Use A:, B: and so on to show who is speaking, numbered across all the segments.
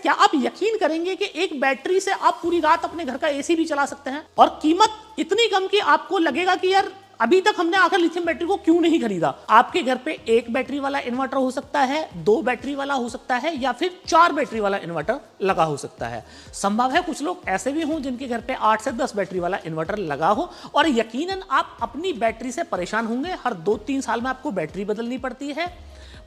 A: क्या आप यकीन करेंगे कि एक बैटरी से आप पूरी रात अपने घर का एसी भी चला सकते हैं, और कीमत इतनी कम कि आपको लगेगा कि यार अभी तक हमने आखिर लिथियम बैटरी को क्यों नहीं खरीदा। आपके घर पे एक बैटरी वाला इन्वर्टर हो सकता है, 2 बैटरी वाला हो सकता है, या फिर 4 बैटरी वाला इन्वर्टर लगा हो सकता है। संभव है कुछ लोग ऐसे भी हों जिनके घर पे 8 से 10 बैटरी वाला इन्वर्टर लगा हो, और यकीनन आप अपनी बैटरी से परेशान होंगे। हर 2-3 साल में आपको बैटरी बदलनी पड़ती है,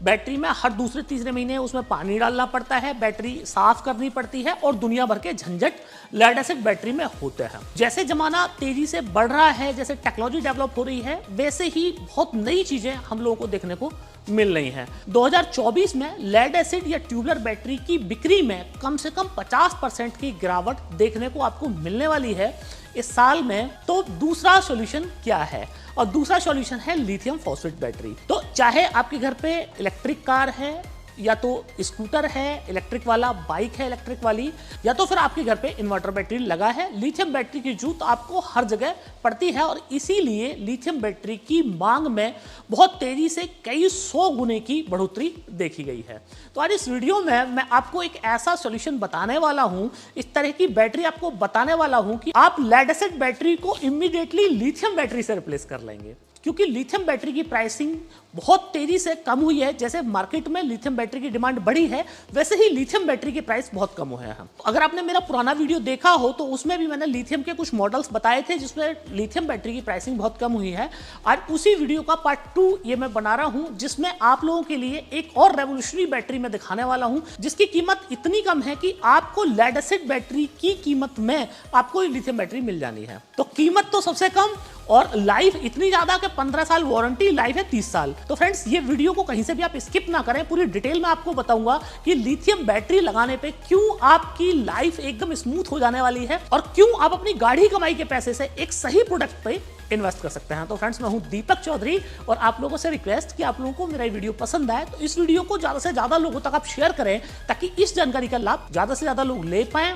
A: बैटरी में हर दूसरे तीसरे महीने उसमें पानी डालना पड़ता है, बैटरी साफ करनी पड़ती है, और दुनिया भर के झंझट लेड एसिड बैटरी में होते हैं। जैसे जमाना तेजी से बढ़ रहा है, जैसे टेक्नोलॉजी डेवलप हो रही है, वैसे ही बहुत नई चीजें हम लोगों को देखने को मिल रही हैं। 2024 में लेड एसिड या ट्यूबलर बैटरी की बिक्री में कम से कम 50% की गिरावट देखने को आपको मिलने वाली है इस साल में। तो दूसरा सॉल्यूशन क्या है, और दूसरा सॉल्यूशन है लिथियम फॉस्फेट बैटरी। तो चाहे आपके घर पे इलेक्ट्रिक कार है, या तो स्कूटर है इलेक्ट्रिक वाला, बाइक है इलेक्ट्रिक वाली, या तो फिर आपके घर पे इन्वर्टर बैटरी लगा है, लिथियम बैटरी की जरूरत आपको हर जगह पड़ती है, और इसीलिए लिथियम बैटरी की मांग में बहुत तेजी से कई 100 गुने की बढ़ोतरी देखी गई है। तो आज इस वीडियो में मैं आपको एक ऐसा सॉल्यूशन बताने वाला हूं, इस तरह की बैटरी आपको बताने वाला हूं कि आप लेड एसिड बैटरी को इमीडिएटली लिथियम बैटरी से रिप्लेस कर लेंगे। क्योंकि लिथियम बैटरी की प्राइसिंग बहुत तेजी से कम हुई है, जैसे मार्केट में लिथियम बैटरी की डिमांड बढ़ी है, वैसे ही लिथियम बैटरी के प्राइस बहुत कम हुए हैं। अगर आपने मेरा पुराना वीडियो देखा हो तो उसमें भी मैंने लिथियम के कुछ मॉडल्स बताए थे जिसमें लिथियम बैटरी की प्राइसिंग बहुत कम हुई है। आज उसी वीडियो का पार्ट 2 ये मैं बना रहा हूं, जिसमें आप लोगों के लिए एक और रेवोल्यूशनरी बैटरी में दिखाने वाला हूं, जिसकी कीमत इतनी कम है कि आपको लेड एसिड बैटरी की कीमत में आपको लिथियम बैटरी मिल जानी है। तो कीमत तो सबसे कम, और लाइफ इतनी ज्यादा कि 15 साल वारंटी, लाइफ है 30 साल। तो फ्रेंड्स ये वीडियो को कहीं से भी आप स्किप ना करें, पूरी डिटेल में आपको बताऊंगा कि लिथियम बैटरी लगाने पे क्यों आपकी लाइफ एकदम स्मूथ हो जाने वाली है, और क्यों आप अपनी गाढ़ी कमाई के पैसे से एक सही प्रोडक्ट पे इन्वेस्ट कर सकते हैं। तो फ्रेंड्स मैं हूं दीपक चौधरी, और आप लोगों से रिक्वेस्ट कि आप लोगों को मेरा वीडियो पसंद आए तो इस वीडियो को ज्यादा से ज्यादा लोगों तक आप शेयर करें, ताकि इस जानकारी का लाभ ज्यादा से ज्यादा लोग ले पाएं।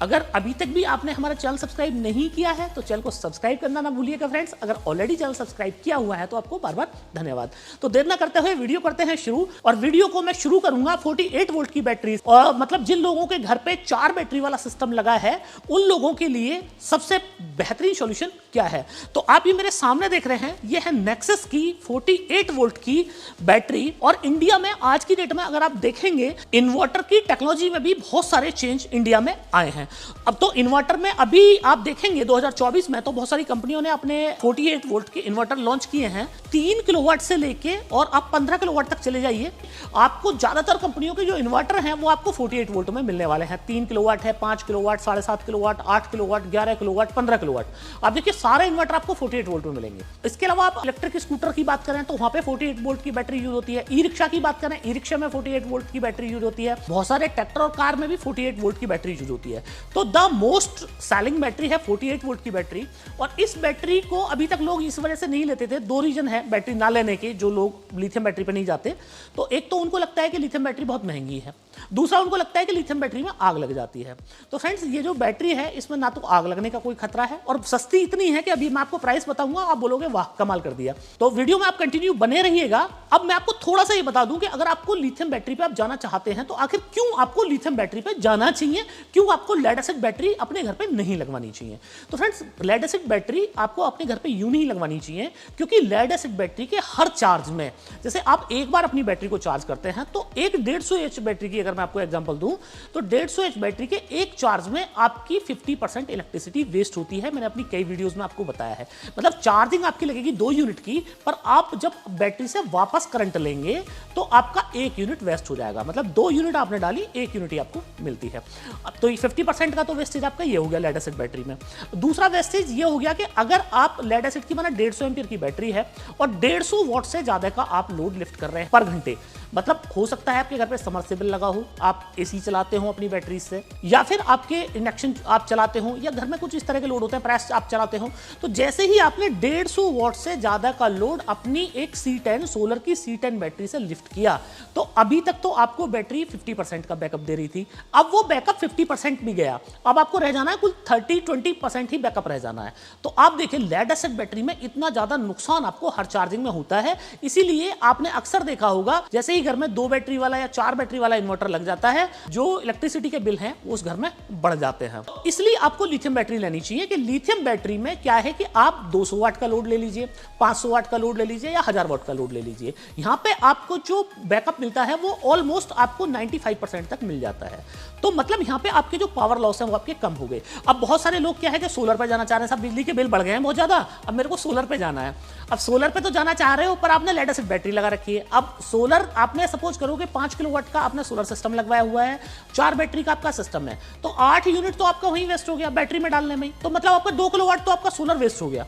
A: अगर अभी तक भी आपने हमारा चैनल सब्सक्राइब नहीं किया है तो चैनल को सब्सक्राइब करना ना भूलिएगा फ्रेंड्स। अगर ऑलरेडी चैनल सब्सक्राइब किया हुआ है तो आपको बार बार धन्यवाद। तो देर ना करते हुए वीडियो करते हैं शुरू, और वीडियो को मैं शुरू करूंगा 48 वोल्ट की बैटरी, और मतलब जिन लोगों के घर पे 4 बैटरी वाला सिस्टम लगा है उन लोगों के लिए सबसे बेहतरीन सॉल्यूशन क्या है। तो आप ये मेरे सामने देख रहे हैं, ये है नेक्सस की 48 वोल्ट की बैटरी, और इंडिया में आज की डेट में अगर आप देखेंगे इन्वर्टर की टेक्नोलॉजी में भी बहुत सारे चेंज इंडिया में आए हैं। अब तो इन्वर्टर में अभी आप देखेंगे 2024 में तो बहुत सारी कंपनियों ने अपने 48 वोल्ट के इन्वर्टर लॉन्च किए हैं। 3 किलोवाट से लेके और आप 15 किलोवाट तक चले जाइए, आपको ज्यादातर कंपनियों के जो इन्वर्टर हैं वो आपको 48 वोल्ट में मिलने वाले हैं। 3 किलोवाट है, 5 kilowatt, 7.5 kilowatt, 8 kilowatt, 11 kilowatt, 15 kilowatt. आप देखिए सारे इन्वर्टर आपको 48 वोल्ट में मिलेंगे। इसके अलावा आप इलेक्ट्रिक स्कूटर की बात करें तो वहां पे 48 वोल्ट की बैटरी यूज होती है। ई रिक्शा की बात करें, ई रिक्शा में 48 वोल्ट की बैटरी यूज होती है। बहुत सारे ट्रैक्टर और कार में भी 48 वोल्ट की बैटरी यूज होती है। तो द मोस्ट सेलिंग बैटरी है 48 वोल्ट की बैटरी, और इस बैटरी को अभी तक लोग इस वजह से नहीं लेते थे। 2 रीजन है बैटरी ना लेने के, जो लोग लिथियम बैटरी पे नहीं जाते। तो एक तो उनको लगता है कि लिथियम बैटरी बहुत महंगी है, दूसरा उनको लगता है कि लिथियम बैटरी में आग लग जाती है। तो फ्रेंड्स ये जो बैटरी है इसमें ना तो आग लगने का कोई खतरा है, और सस्ती इतनी है कि अभी मैं आपको प्राइस बताऊंगा, आप बोलोगे वाह कमाल कर दिया। तो वीडियो में आप कंटिन्यू बने रहिएगा। अब मैं आपको थोड़ा सा ये बता दूं कि अगर आपको लिथियम बैटरी पे आप जाना चाहते हैं तो आखिर क्यों आपको लिथियम बैटरी पे जाना चाहिए, क्यों आपको लेड एसिड बैटरी अपने घर पे नहीं लगवानी चाहिए। तो फ्रेंड्स लेड एसिड बैटरी आपको अपने घर पे यूं नहीं लगवानी चाहिए, क्योंकि लेड एसिड बैटरी के हर चार्ज में, जैसे आप एक बार अपनी बैटरी को चार्ज करते हैं तो एक 150 एच बैटरी की अगर मैं आपको एग्जांपल दूं तो 150 एच बैटरी के एक चार्ज में आपकी 50% इलेक्ट्रिसिटी वेस्ट होती है। मैंने अपनी कई वीडियोस में आपको बताया है। मतलब चार्जिंग आपकी लगेगी 2 यूनिट की, पर आप जब बैटरी से वापस करंट लेंगे तो आपका 1 यूनिट वेस्ट हो जाएगा। मतलब 2 यूनिट आपने डाली, 1 यूनिट ही आपको मिलती है। अब तो 50% का तो वेस्टेज आपका ये हो गया लेड एसिड बैटरी में। दूसरा वेस्टेज ये हो गया कि अगर आप लेड एसिड की माना 150 एम्पीयर की बैटरी है और 150 वॉट से ज्यादा का आप लोड लिफ्ट कर रहे हैं पर घंटे, मतलब हो सकता है आपके घर पे समरसेबल लगा हो, आप एसी चलाते हो अपनी बैटरी से, या फिर आपके इंडक्शन आप चलाते हो, या घर में कुछ इस तरह के लोड होते हैं प्रेस आप चलाते हो। तो जैसे ही आपने 150 वॉट से ज्यादा का लोड अपनी एक C10 सोलर की C10 बैटरी से लिफ्ट किया, तो अभी तक तो आपको बैटरी 50% का बैकअप दे रही थी। अब वो बैकअप 50% भी गया, अब आपको रह जाना है कुल 30-20% ही बैकअप रह जाना है। तो आप देखिए लेड एसिड बैटरी में इतना ज्यादा नुकसान आपको हर चार्जिंग में होता है। इसीलिए आपने अक्सर देखा होगा जैसे ही घर में 2 बैटरी वाला या 4 बैटरी वाला इन्वर्टर इन्वर्टर लग जाता है, जो इलेक्ट्रिसिटी के बिल हैं वो उस घर में बढ़ जाते हैं। इसलिए आपको लिथियम बैटरी लेनी चाहिए कि लिथियम बैटरी में क्या है कि आप 200 वाट का लोड ले लीजिए, 500 वाट का लोड ले लीजिए या 1000 वाट का लोड ले लीजिए। यहां पे आपको जो बैकअप मिलता है वो ऑलमोस्ट आपको 95% तक मिल जाता है। तो मतलब यहां पे आपके जो पावर लॉस है वो आपके कम हो गए। अब बहुत सारे लोग क्या है कि सोलर पे जाना चाह रहे हैं, सब बिजली के बिल बढ़ गए हैं बहुत ज्यादा, अब मेरे को सोलर पे जाना है। अब सोलर पे तो जाना चाह रहे हो पर आपने लेड एसिड बैटरी लगा रखी है। अब सोलर आपने सपोज करो कि 5 किलोवाट का आपने सोलर सिस्टम लगवाया हुआ है, 4 बैटरी का आपका सिस्टम है, तो 8 यूनिट तो आपका वहीं वेस्ट हो गया बैटरी में डालने में। तो मतलब आपका 2 किलोवाट तो आपका सोलर वेस्ट हो गया।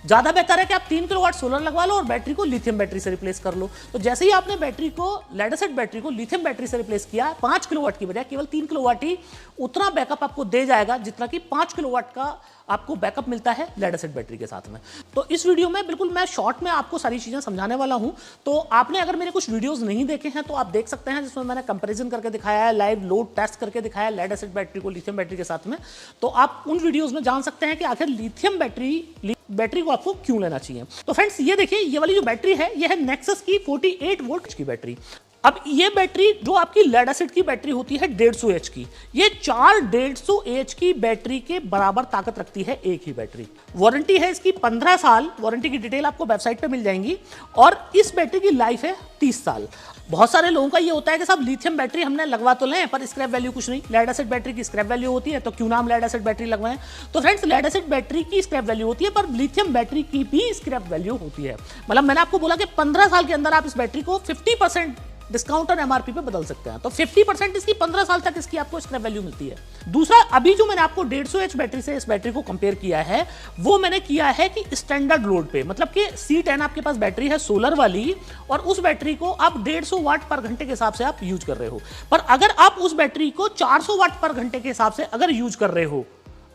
A: ज्यादा बेहतर है कि आप 3 किलोवाट सोलर लगवा लो और बैटरी को लिथियम बैटरी से रिप्लेस कर लो। तो जैसे ही आपने बैटरी को, लेड एसिड बैटरी को लिथियम बैटरी से रिप्लेस किया, 5 किलोवाट की बजाय केवल 3 किलोवाट ही उतना बैकअप आपको दे जाएगा जितना कि 5 किलोवाट का आपको बैकअप मिलता है लेड एसिड बैटरी के साथ में। तो इस वीडियो में बिल्कुल मैं शॉर्ट में आपको सारी चीजें समझाने वाला हूं। तो आपने अगर मेरे कुछ वीडियोस नहीं देखे हैं तो आप देख सकते हैं, जिसमें मैंने कंपैरिजन करके दिखाया है, लाइव लोड टेस्ट करके दिखाया है लेड एसिड बैटरी को लिथियम बैटरी के साथ में। तो आप उन वीडियोस में जान सकते हैं कि आखिर लिथियम बैटरी को आपको क्यों लेना चाहिए। तो फ्रेंड्स ये देखिए, ये वाली जो बैटरी है ये है नेक्सस की 48 वोल्ट की बैटरी। अब ये बैटरी जो आपकी लेड एसिड की बैटरी होती है 150 एच की, ये 4 150 एच की बैटरी के बराबर ताकत रखती है एक ही बैटरी। वारंटी है इसकी 15 साल, वारंटी की डिटेल आपको वेबसाइट पे मिल जाएंगी। और इस बैटरी की लाइफ है 30 साल। बहुत सारे लोगों का ये होता है कि साहब लिथियम बैटरी हमने लगवा तो लें पर स्क्रैप वैल्यू कुछ नहीं, लेड एसिड बैटरी की स्क्रैप वैल्यू होती है, तो क्यों नाम लेड एसिड बैटरी लगवाएं। तो फ्रेंड्स लेड एसिड बैटरी की स्क्रैप वैल्यू होती है पर लिथियम बैटरी की भी स्क्रैप वैल्यू होती है। मतलब मैंने आपको बोला कि 15 साल के अंदर आप इस बैटरी को 50% डिस्काउंट और एमआरपी पे बदल सकते हैं। तो 50% इसकी 15 साल तक इसकी आपको स्क्रैप वैल्यू मिलती है। दूसरा, अभी जो मैंने आपको 150 एच बैटरी से इस बैटरी को कंपेयर किया है वो मैंने किया है कि स्टैंडर्ड लोड पे, मतलब कि C10 आपके पास बैटरी है सोलर वाली और उस बैटरी को आप 150 वाट पर घंटे के हिसाब से आप यूज कर रहे हो। पर अगर आप उस बैटरी को 400 वाट पर घंटे के हिसाब से अगर यूज कर रहे हो,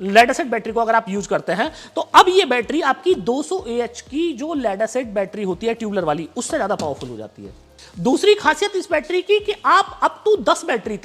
A: लेड एसिड बैटरी को अगर आप यूज करते हैं, तो अब ये बैटरी आपकी 200 AH की जो लेड एसिड बैटरी होती है ट्यूबलर वाली, उससे ज्यादा पावरफुल हो जाती है। दूसरी खासियत इस बैटरी की कि आप अप टू 10 बैटरी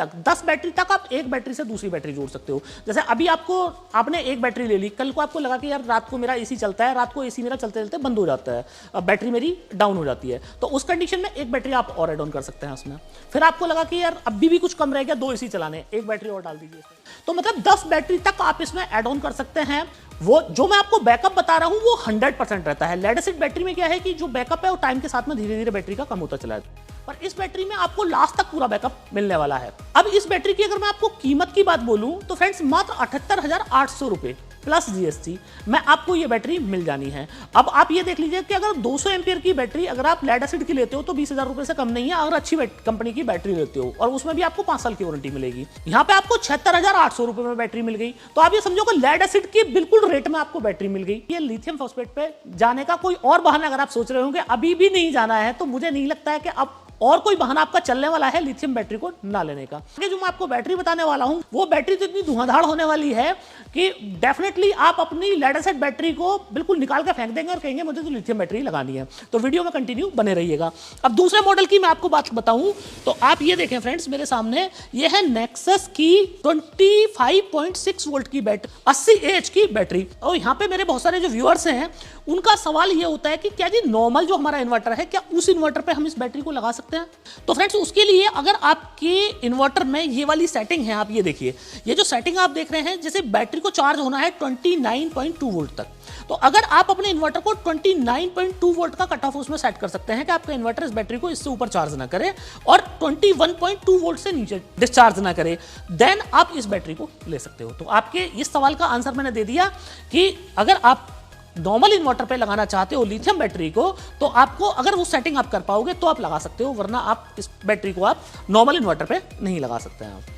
A: तक आप एक बैटरी से दूसरी बैटरी जोड़ सकते हो। जैसे अभी आपने एक बैटरी ले ली, कल को आपको लगा कि यार रात को मेरा एसी चलता है, रात को एसी मेरा चलते चलते बंद हो जाता है, बैटरी मेरी डाउन हो जाती है, तो उस कंडीशन में एक बैटरी आप और एड ऑन कर सकते हैं उसमें। फिर आपको लगा कि यार अभी भी कुछ कम रह गया, 2 एसी चलाने, एक बैटरी और डाल दीजिए इसमें। तो मतलब 10 बैटरी तक आप इसमें एड ऑन कर सकते हैं। वो जो मैं आपको बैकअप बता रहा हूं वो 100% रहता है। लेड एसिड बैटरी में क्या है कि जो बैकअप है वो टाइम के साथ में धीरे धीरे बैटरी का कम होता चला जाता है, पर इस बैटरी में आपको लास्ट तक पूरा बैकअप मिलने वाला है। अब इस बैटरी की अगर मैं आपको कीमत की बात बोलूं तो फ्रेंड्स मात्र 78,800 रुपए प्लस जीएसटी में आपको ये बैटरी मिल जानी है। अब आप ये देख लीजिए कि अगर 200 एम्पियर की बैटरी अगर आप लेड एसिड की लेते हो तो 20,000 रुपए से कम नहीं है अगर अच्छी कंपनी की बैटरी लेते हो, और उसमें भी आपको 5 साल की वारंटी मिलेगी। यहाँ पे आपको 76,800 रुपए में बैटरी मिल गई। तो आप ये समझो कि लेड एसिड की बिल्कुल रेट में आपको बैटरी मिल गई। ये लिथियम फॉस्फेट पे जाने का कोई और बहाना अगर आप सोच रहे हो कि अभी भी नहीं जाना है, तो मुझे नहीं लगता है कि अब और कोई बहाना आपका चलने वाला है लिथियम बैटरी को ना लेने का। जो मैं आपको बैटरी बताने वाला हूं वो बैटरी तो इतनी धुआंधार होने वाली है कि डेफिनेटली आप अपनी लेड एसिड बैटरी को बिल्कुल निकाल कर फेंक देंगे और कहेंगे मुझे तो लिथियम बैटरी लगानी है। तो वीडियो में कंटिन्यू बने रहिएगा। अब दूसरे मॉडल की मैं आपको बात बताऊं तो आप ये देखें फ्रेंड्स, मेरे सामने ये है नेक्सस की 25.6 वोल्ट की बैटरी, 80 AH की बैटरी। और यहाँ पे मेरे बहुत सारे जो व्यूअर्स हैं उनका सवाल ये होता है कि क्या जी नॉर्मल जो हमारा इन्वर्टर है क्या उस इन्वर्टर पे हम इस बैटरी को लगा सकते हैं। तो फ्रेंड्स उसके लिए अगर आपके इन्वर्टर में ये वाली सेटिंग है, आप ये देखिए, ये जो सेटिंग आप देख रहे हैं, जैसे बैटरी को चार्ज होना है 29.2 वोल्ट तक, तो अगर आप अपने इन्वर्टर को 29.2 वोल्ट का कट ऑफ उसमें सेट कर सकते हैं कि आपका इन्वर्टर इस बैटरी को इससे ऊपर चार्ज ना करे और 21.2 वोल्ट से नीचे डिस्चार्ज ना करे, देन आप इस बैटरी को ले सकते हो। तो आपके इस सवाल का आंसर मैंने दे दिया कि अगर आप नॉर्मल इन्वर्टर पे लगाना चाहते हो लिथियम बैटरी को, तो आपको अगर वो सेटिंग आप कर पाओगे तो आप लगा सकते हो, वरना आप इस बैटरी को आप नॉर्मल इन्वर्टर पे नहीं लगा सकते हैं।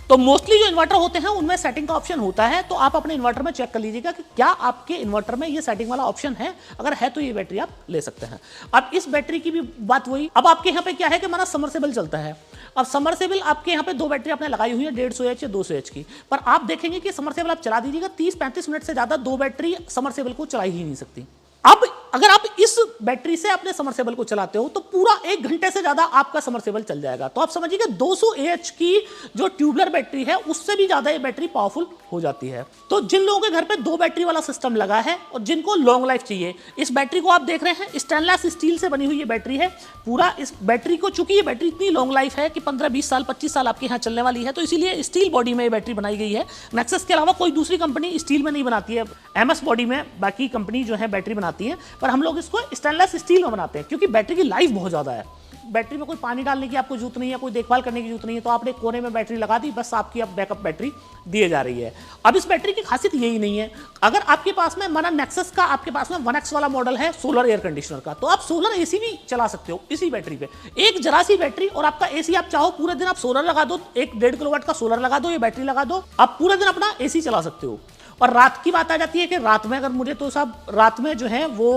A: तो मोस्टली जो इन्वर्टर होते हैं उनमें सेटिंग का ऑप्शन होता है, तो आप अपने इन्वर्टर में चेक कर लीजिएगा कि क्या आपके इन्वर्टर में ये सेटिंग वाला ऑप्शन है। अगर है तो ये बैटरी आप ले सकते हैं। अब इस बैटरी की भी बात वही, अब आपके यहाँ पे क्या है कि हमारा समरसेबल चलता है। अब समरसेबल आपके यहाँ पे 2 बैटरी आपने लगाई हुई है 150 एच या 200 एच की, पर आप देखेंगे कि समरसेबल आप चला दीजिएगा 30-35 मिनट से ज्यादा 2 बैटरी समरसेबल को चला ही नहीं सकती। अब अगर आप इस बैटरी से अपने समरसेबल को चलाते हो तो पूरा 1 घंटे से ज्यादा आपका समरसेबल चल जाएगा। तो आप समझिए कि 200 AH की जो ट्यूबलर बैटरी है उससे भी ज्यादा ये बैटरी पावरफुल हो जाती है। तो जिन लोगों के घर पे 2 बैटरी वाला सिस्टम लगा है और जिनको लॉन्ग लाइफ चाहिए, इस बैटरी को आप देख रहे हैं स्टेनलेस स्टील से बनी हुई ये बैटरी है। पूरा इस बैटरी को, चूंकि ये बैटरी इतनी लॉन्ग लाइफ है कि 15-20 साल 25 साल आपके यहाँ चलने वाली है, तो इसीलिए स्टील बॉडी में ये बैटरी बनाई गई है। नेक्सस के अलावा कोई दूसरी कंपनी स्टील में नहीं बनाती है, MS बॉडी में बाकी कंपनी जो है बैटरी बनाती है, पर हम लोग इसको स्टेनलेस स्टील में बनाते हैं क्योंकि बैटरी की लाइफ बहुत ज़्यादा है। बैटरी में कोई पानी डालने की आपको जरूरत नहीं है, कोई देखभाल करने की जरूरत नहीं है, तो आपने कोने में बैटरी लगा दी, बस आपकी अब बैकअप बैटरी दिए जा रही है। अब इस बैटरी की खासियत यही नहीं है, अगर आपके पास में माना नेक्सस का आपके पास में 1X वाला मॉडल है सोलर एयर कंडीशनर का, तो आप सोलर AC भी चला सकते हो इसी बैटरी पे। एक जरा सी बैटरी और आपका AC, आप चाहो पूरे दिन आप सोलर लगा दो, 1-1.5 किलोवाट का सोलर लगा दो, ये बैटरी लगा दो, आप पूरे दिन अपना AC चला सकते हो। और रात की बात आ जाती है कि रात में अगर मुझे तो साहब रात में जो है वो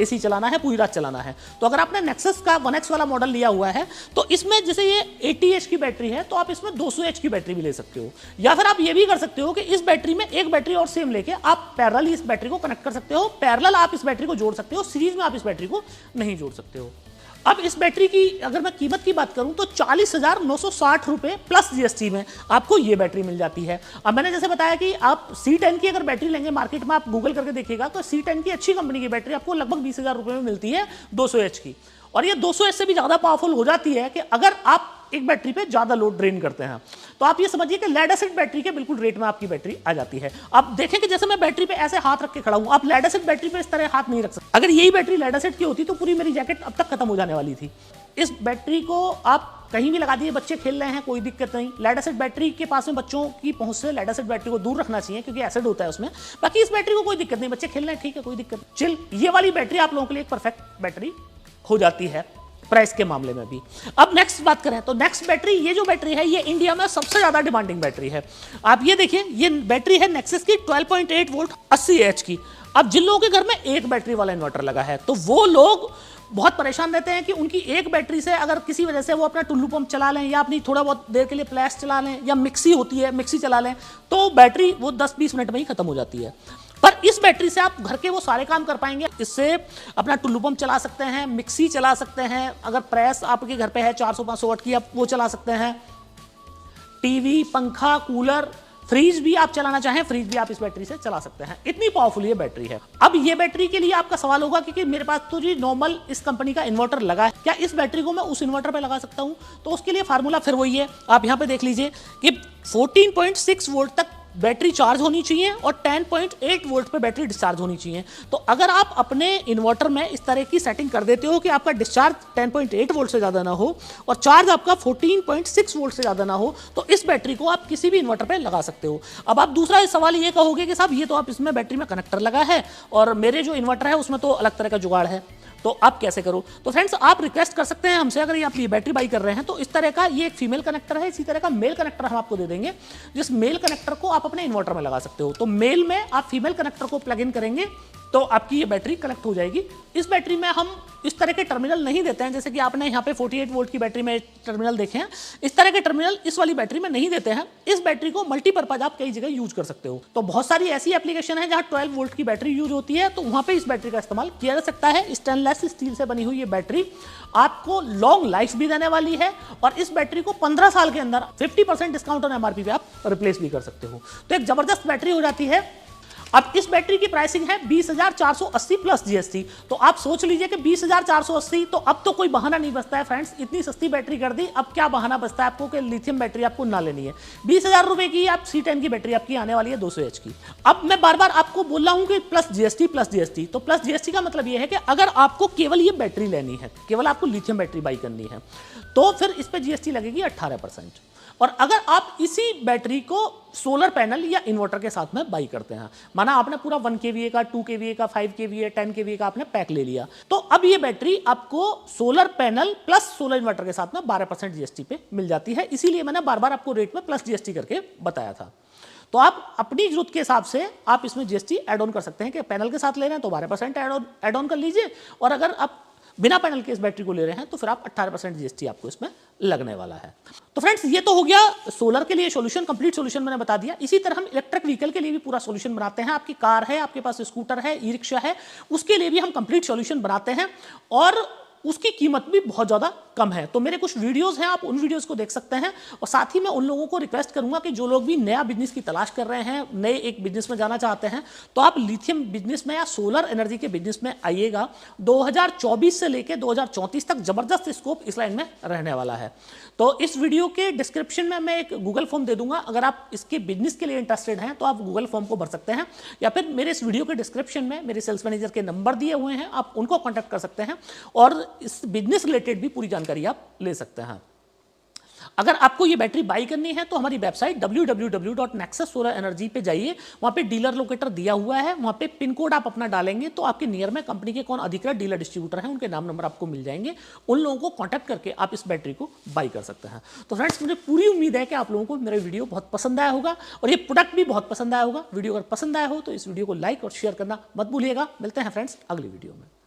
A: AC चलाना है, पूरी रात चलाना है, तो अगर आपने नेक्सस का 1X वाला मॉडल लिया हुआ है तो इसमें जैसे ये 80H की बैटरी है तो आप इसमें 200H की बैटरी भी ले सकते हो, या फिर आप ये भी कर सकते हो कि इस बैटरी में एक बैटरी और सेम लेके आप पैरेलल इस बैटरी को कनेक्ट कर सकते हो, पैरेलल आप इस बैटरी को जोड़ सकते हो, सीरीज में आप इस बैटरी को नहीं जोड़ सकते हो। अब इस बैटरी की अगर मैं कीमत की बात करूं तो 40,960 रुपए प्लस GST में आपको ये बैटरी मिल जाती है। अब मैंने जैसे बताया कि आप C10 की अगर बैटरी लेंगे मार्केट में, आप गूगल करके देखिएगा तो C10 की अच्छी कंपनी की बैटरी आपको लगभग 20,000 रुपए में मिलती है 200H की, और ये 200H से भी ज़्यादा पावरफुल हो जाती है कि अगर आप एक बैटरी पे ज़्यादा लोड ड्रेन करते हैं। तो आप ये समझिए कि लेड एसिड बैटरी के बिल्कुल रेट में आपकी बैटरी आ जाती है। आप देखें कि जैसे मैं बैटरी पे ऐसे हाथ रख के खड़ा हूं, आप लेड एसिड बैटरी पे इस तरह हाथ नहीं रख सकते। अगर यही बैटरी लेड एसिड की होती तो पूरी मेरी जैकेट अब तक खत्म हो जाने वाली थी। इस बैटरी को आप कहीं भी लगा दिए, बच्चे खेल रहे हैं, कोई दिक्कत नहीं। लेड एसिड बैटरी के पास में बच्चों की पहुंच से लेड एसिड बैटरी को दूर रखना चाहिए क्योंकि एसिड होता है उसमें। बाकी इस बैटरी को कोई दिक्कत नहीं, बच्चे खेल रहे हैं, ठीक है, कोई दिक्कत चिल। ये वाली बैटरी आप लोगों के लिए एक परफेक्ट बैटरी हो जाती है प्राइस के मामले में भी। अब नेक्स्ट बात करें तो नेक्स्ट बैटरी, ये जो बैटरी है ये इंडिया में सबसे ज्यादा डिमांडिंग बैटरी है। आप ये देखिए, ये बैटरी है नेक्सस की 12.8 वोल्ट 80 एच की। अब जिन लोगों के घर में एक बैटरी वाला इन्वर्टर लगा है तो वो लोग बहुत परेशान रहते हैं कि उनकी एक बैटरी से अगर किसी वजह से वो अपना टुल्लू पंप चला लें या अपनी थोड़ा बहुत देर के लिए फ्लैश चला लें या मिक्सी होती है मिक्सी चला लें तो बैटरी वो 10-20 मिनट में ही खत्म हो जाती है। पर इस बैटरी से आप घर के वो सारे काम कर पाएंगे। इससे अपना टुल्लू पंप चला सकते हैं, मिक्सी चला सकते हैं, अगर प्रेस आपके घर पे है 400-500 वाट की आप वो चला सकते हैं, टीवी, पंखा, कूलर, फ्रीज भी आप चलाना चाहें, फ्रीज भी आप इस बैटरी से चला सकते हैं। इतनी पावरफुल ये बैटरी है। अब ये बैटरी के लिए आपका सवाल होगा कि मेरे पास तो जी नॉर्मल इस कंपनी का इन्वर्टर लगा है, क्या इस बैटरी को मैं उस इन्वर्टर पे लगा सकता हूं? तो उसके लिए फार्मूला फिर वही है, आप यहां पे देख लीजिए कि 14.6 वोल्ट तक बैटरी चार्ज होनी चाहिए और 10.8 वोल्ट पे बैटरी डिस्चार्ज होनी चाहिए। तो अगर आप अपने इन्वर्टर में इस तरह की सेटिंग कर देते हो कि आपका डिस्चार्ज 10.8 वोल्ट से ज़्यादा ना हो और चार्ज आपका 14.6 वोल्ट से ज़्यादा ना हो, तो इस बैटरी को आप किसी भी इन्वर्टर पे लगा सकते हो। अब आप दूसरा सवाल ये कहोगे कि साहब ये तो आप इसमें बैटरी में कनेक्टर लगा है और मेरे जो इन्वर्टर है उसमें तो अलग तरह का जुगाड़ है, तो आप कैसे करो? तो फ्रेंड्स आप रिक्वेस्ट कर सकते हैं हमसे, अगर ये आप ये बैटरी बाई कर रहे हैं तो इस तरह का ये एक फीमेल कनेक्टर है, इसी तरह का मेल कनेक्टर हम आपको दे देंगे, जिस मेल कनेक्टर को आप अपने इन्वर्टर में लगा सकते हो। तो मेल में आप फीमेल कनेक्टर को प्लग इन करेंगे तो आपकी ये बैटरी कनेक्ट हो जाएगी। इस बैटरी में हम इस तरह के टर्मिनल नहीं देते हैं, जैसे कि आपने यहाँ पे 48 वोल्ट की बैटरी में टर्मिनल देखे हैं, इस तरह के टर्मिनल इस वाली बैटरी में नहीं देते हैं। इस बैटरी को मल्टीपर्पज आप कई जगह यूज कर सकते हो। तो बहुत सारी ऐसी एप्लीकेशन है जहाँ 12 वोल्ट की बैटरी यूज होती है, तो वहाँ पे इस बैटरी का इस्तेमाल किया जा सकता है। स्टेनलेस स्टील से बनी हुई ये बैटरी आपको लॉन्ग लाइफ भी देने वाली है और इस बैटरी को 15 साल के अंदर 50% डिस्काउंट ऑन MRP पे आप रिप्लेस भी कर सकते हो। तो एक जबरदस्त बैटरी हो जाती है। अब इस बैटरी की प्राइसिंग है 20,480 प्लस GST। तो आप सोच लीजिए कि 20,480, तो अब तो कोई बहाना नहीं बचता है फ्रेंड्स, इतनी सस्ती बैटरी कर दी, अब क्या बहाना बचता है आपको कि लिथियम बैटरी आपको ना लेनी है। 20,000 रुपए की आप C10 की बैटरी आपकी आने वाली है 200H की। अब मैं बार बार आपको बोल रहा हूं कि प्लस GST। तो प्लस GST का मतलब यह है कि अगर आपको केवल ये बैटरी लेनी है, केवल आपको लिथियम बैटरी बाई करनी है, तो फिर इस पर GST लगेगी 18%। और अगर आप इसी बैटरी को सोलर पैनल या इन्वर्टर के साथ में बाई करते हैं, माना आपने पूरा 1 kVA का, 2 kVA का, 5 kVA, 10 kVA का आपने पैक ले लिया, तो अब ये बैटरी आपको solar panel plus solar inverter के साथ में 12% GST पे मिल जाती है। इसीलिए मैंने बार बार आपको रेट में प्लस GST करके बताया था। तो आप अपनी जरूरत के हिसाब से आप इसमें GST ऐड ऑन कर सकते हैं कि पैनल के साथ ले रहे हैं तो 12% ऐड ऑन कर लीजिए, और अगर आप बिना पैनल के इस बैटरी को ले रहे हैं तो फिर आप 18% जीएसटी आपको इसमें लगने वाला है। तो फ्रेंड्स ये तो हो गया सोलर के लिए सॉल्यूशन, कंप्लीट सॉल्यूशन मैंने बता दिया। इसी तरह हम इलेक्ट्रिक व्हीकल के लिए भी पूरा सॉल्यूशन बनाते हैं। आपकी कार है, आपके पास स्कूटर है, ई रिक्शा है, उसके लिए भी हम कंप्लीट सॉल्यूशन बनाते हैं और उसकी कीमत भी बहुत ज़्यादा कम है। तो मेरे कुछ वीडियोस हैं, आप उन वीडियोस को देख सकते हैं। और साथ ही मैं उन लोगों को रिक्वेस्ट करूंगा कि जो लोग भी नया बिजनेस की तलाश कर रहे हैं, नए एक बिजनेस में जाना चाहते हैं, तो आप लिथियम बिजनेस में या सोलर एनर्जी के बिजनेस में आइएगा। 2024 से लेकर 2034 तक जबरदस्त स्कोप इस लाइन में रहने वाला है। तो इस वीडियो के डिस्क्रिप्शन में मैं एक गूगल फॉर्म दे दूंगा। अगर आप इसके बिजनेस के लिए इंटरेस्टेड हैं तो आप गूगल फॉर्म को भर सकते हैं, या फिर मेरे इस वीडियो के डिस्क्रिप्शन में मेरे सेल्स मैनेजर के नंबर दिए हुए हैं, आप उनको कॉन्टैक्ट कर सकते हैं और इस बिजनेस रिलेटेड भी पूरी जानकारी आप ले सकते हैं। अगर आपको ये बैटरी बाई करनी है तो हमारी वेबसाइट www.nexus-solar-energy पे जाइए, वहां पे डीलर लोकेटर दिया हुआ है, वहां पे पिन कोड आप अपना डालेंगे तो आपके नियर में कंपनी के कौन अधिकृत डीलर डिस्ट्रीब्यूटर हैं उनके नाम नंबर आपको मिल जाएंगे। उन लोगों को कांटेक्ट करके आप इस बैटरी को बाई कर सकते हैं। तो फ्रेंड्स मुझे पूरी उम्मीद है कि आप लोगों को मेरा वीडियो बहुत पसंद आया होगा और ये प्रोडक्ट भी बहुत पसंद आया होगा। वीडियो अगर पसंद आया हो तो इस वीडियो को लाइक और शेयर करना मत भूलिएगा। मिलते हैं फ्रेंड्स अगली वीडियो में।